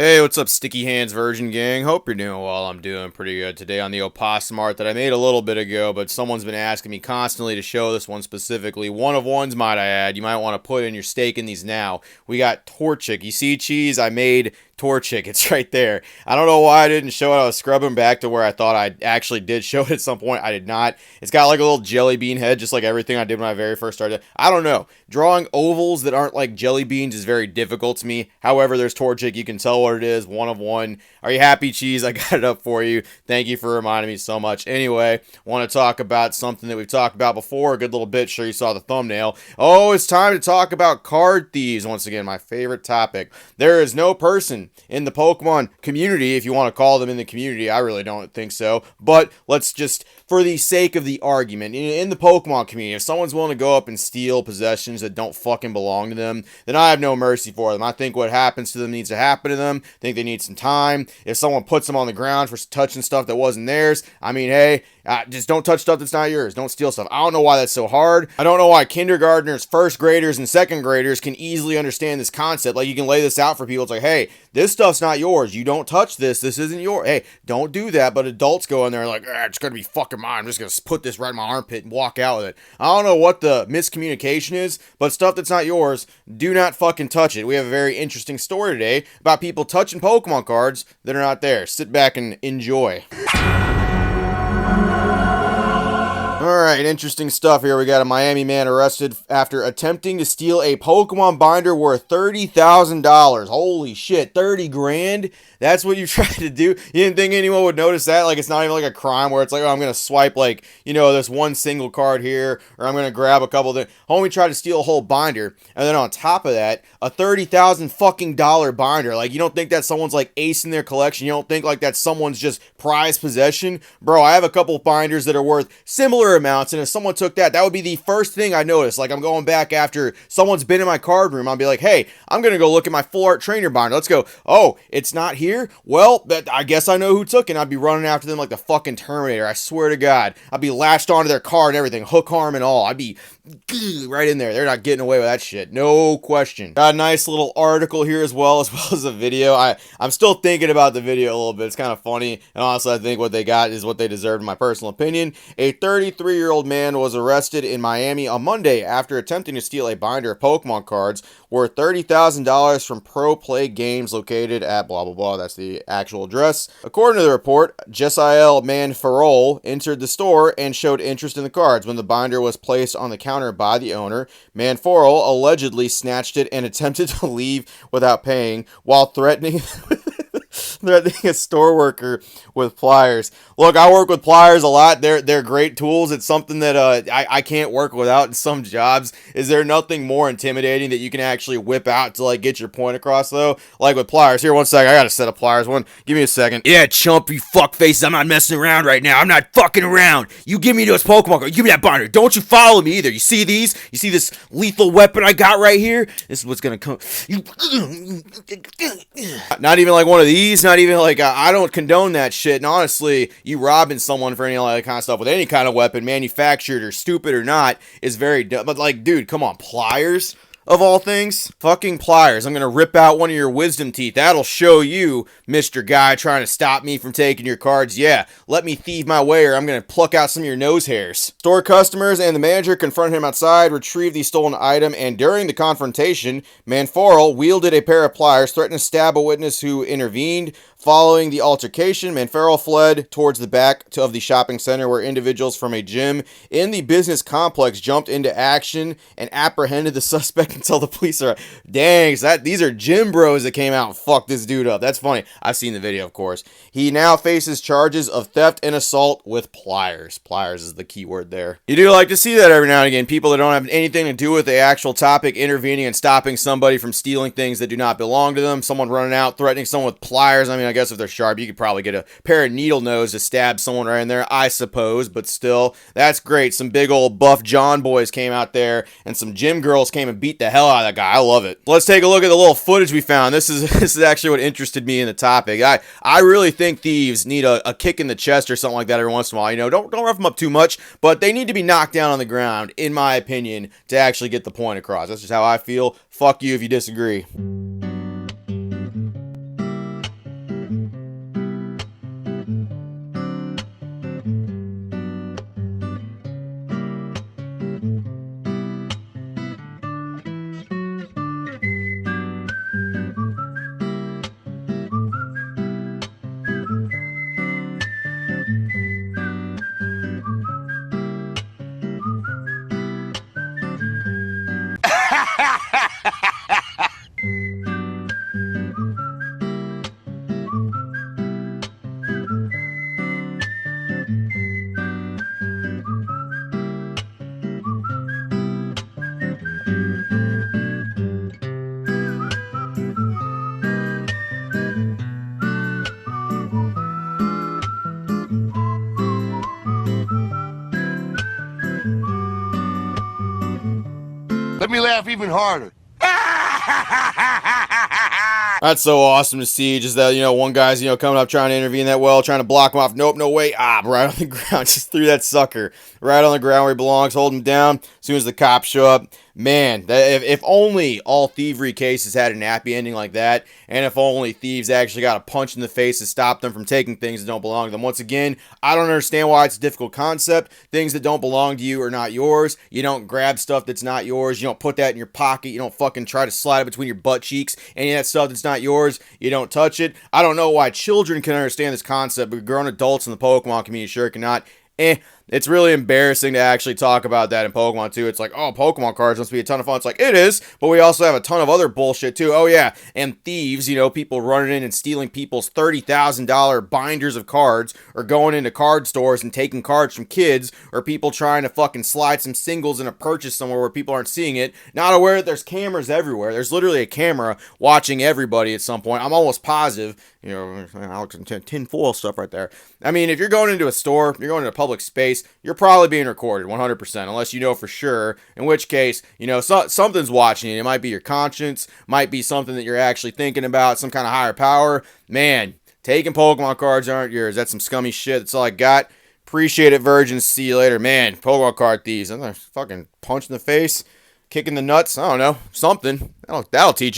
Hey, what's up, Sticky Hands Virgin Gang? Hope you're doing well. I'm doing pretty good today on the opossum art that I made a little bit ago, but someone's been asking me constantly to show this one specifically. One of ones, might I add. You might want to put in your stake in these now. We got Torchic. You see, cheese? I made Torchic. It's right there. I don't know why I didn't show it. I was scrubbing back to where I thought I actually did show it at some point. I did not. It's got like a little jelly bean head, just like everything I did when I very first started. I don't know. Drawing ovals that aren't like jelly beans is very difficult to me. However, there's Torchic. You can tell what it is. One of one. Are you happy, cheese? I got it up for you. Thank you for reminding me so much. Anyway, want to talk about something that we've talked about before. A good little bit. Sure you saw the thumbnail. Oh, it's time to talk about card thieves. Once again, my favorite topic. There is no person in the Pokemon community, if you want to call them in the community. I really don't think so. But let's just, for the sake of the argument, in the Pokemon community, if someone's willing to go up and steal possessions that don't fucking belong to them, then I have no mercy for them. I think what happens to them needs to happen to them. I think they need some time. If someone puts them on the ground for touching stuff that wasn't theirs, I mean, hey, just don't touch stuff that's not yours. Don't steal stuff. I don't know why that's so hard. I don't know why kindergartners, first graders, and second graders can easily understand this concept. Like, you can lay this out for people. It's like, hey, this stuff's not yours. You don't touch this. This isn't yours. Hey, don't do that. But adults go in there and like, it's going to be fucking mine. I'm just going to put this right in my armpit and walk out with it. I don't know what the miscommunication is, but stuff that's not yours, do not fucking touch it. We have a very interesting story today about people touching Pokemon cards that are not there. Sit back and enjoy. Alright, interesting stuff here. We got a Miami man arrested after attempting to steal a Pokemon binder worth $30,000. Holy shit, 30 grand? That's what you tried to do? You didn't think anyone would notice that? Like, it's not even like a crime where it's like, oh, I'm going to swipe like, this one single card here, or I'm going to grab a couple of things. Homie tried to steal a whole binder, and then on top of that, a $30,000 fucking dollar binder. Like, you don't think that someone's like acing their collection? You don't think like that someone's just prized possession? Bro, I have a couple of binders that are worth similar amounts, and if someone took that, that would be the first thing I notice. Like, I'm going back after someone's been in my card room, I'll be like, hey, I'm gonna go look at my full art trainer binder. Let's go. Oh, it's not here? Well, I guess I know who took it. I'd be running after them like the fucking Terminator. I swear to God, I'd be latched onto their car and everything, hook, arm, and all. I'd be right in there. They're not getting away with that shit, no question. Got a nice little article here as well as a video. I'm still thinking about the video a little bit. It's kind of funny, and honestly, I think what they got is what they deserve in my personal opinion. A 33-year-old man was arrested in Miami on Monday after attempting to steal a binder of Pokemon cards worth $30,000 from Pro Play Games located at blah blah blah. That's the actual address. According to the report, Jesiel Manfarol entered the store and showed interest in the cards. When the binder was placed on the counter by the owner, Manfarol allegedly snatched it and attempted to leave without paying while threatening a store worker with pliers. Look, I work with pliers a lot. They're great tools. It's something that I can't work without in some jobs. Is there nothing more intimidating that you can actually whip out to like get your point across though? Like with pliers. Here, one second. I got a set of pliers. Give me a second. Yeah, chump, you fuck faces. I'm not messing around right now. I'm not fucking around. You give me those Pokemon cards. Give me that binder. Don't you follow me either. You see these? You see this lethal weapon I got right here? This is what's gonna come. Not even like one of these. Not even like I don't condone that shit. And honestly, you robbing someone for any of that kind of stuff with any kind of weapon, manufactured or stupid or not, is very dumb. But like, dude, come on, pliers of all things, fucking pliers. I'm gonna rip out one of your wisdom teeth. That'll show you, Mr. Guy, trying to stop me from taking your cards. Yeah, let me thieve my way, or I'm gonna pluck out some of your nose hairs. Store customers and the manager confronted him outside, retrieved the stolen item, and during the confrontation, Manfarol wielded a pair of pliers, threatened to stab a witness who intervened. Following the altercation, Manfarol fled towards the back of the shopping center where individuals from a gym in the business complex jumped into action and apprehended the suspect until the police are... Dang, these are gym bros that came out and fucked this dude up. That's funny. I've seen the video, of course. He now faces charges of theft and assault with pliers. Pliers is the key word there. You do like to see that every now and again. People that don't have anything to do with the actual topic intervening and stopping somebody from stealing things that do not belong to them. Someone running out, threatening someone with pliers. I mean, I guess if they're sharp, you could probably get a pair of needle nose to stab someone right in there, I suppose, but still, that's great. Some big old buff John boys came out there, and some gym girls came and beat the hell out of that guy. I love it. Let's take a look at the little footage we found. This is actually what interested me in the topic. I really think thieves need a kick in the chest or something like that every once in a while. Don't rough them up too much, but they need to be knocked down on the ground, in my opinion, to actually get the point across. That's just how I feel. Fuck you if you disagree. laugh even harder. That's so awesome to see. Just that, one guy's, coming up trying to intervene that well, trying to block him off. Nope, no way. Right on the ground. Just threw that sucker right on the ground where he belongs. Hold him down. As soon as the cops show up, man, if only all thievery cases had an happy ending like that, and if only thieves actually got a punch in the face to stop them from taking things that don't belong to them. Once again, I don't understand why it's a difficult concept. Things that don't belong to you are not yours. You don't grab stuff that's not yours. You don't put that in your pocket. You don't fucking try to slide it between your butt cheeks. Any of that stuff that's not yours, you don't touch it. I don't know why children can understand this concept, but grown adults in the Pokemon community sure cannot. It's really embarrassing to actually talk about that in Pokemon too. It's like, oh, Pokemon cards must be a ton of fun. It's like, it is, but we also have a ton of other bullshit too. Oh yeah, and thieves, people running in and stealing people's $30,000 binders of cards, or going into card stores and taking cards from kids, or people trying to fucking slide some singles in a purchase somewhere where people aren't seeing it, not aware that there's cameras everywhere. There's literally a camera watching everybody at some point. I'm almost positive, Alex and tinfoil stuff right there. I mean, if you're going into a store, you're going into a public space, you're probably being recorded 100%, unless you know for sure, in which case, something's watching you. It might be your conscience, might be something that you're actually thinking about, some kind of higher power. Man, taking Pokemon cards aren't yours. That's some scummy shit. That's all I got. Appreciate it, virgins. See you later. Man, Pokemon card thieves. I'm gonna fucking punch in the face, kick in the nuts. I don't know. Something. That'll teach them.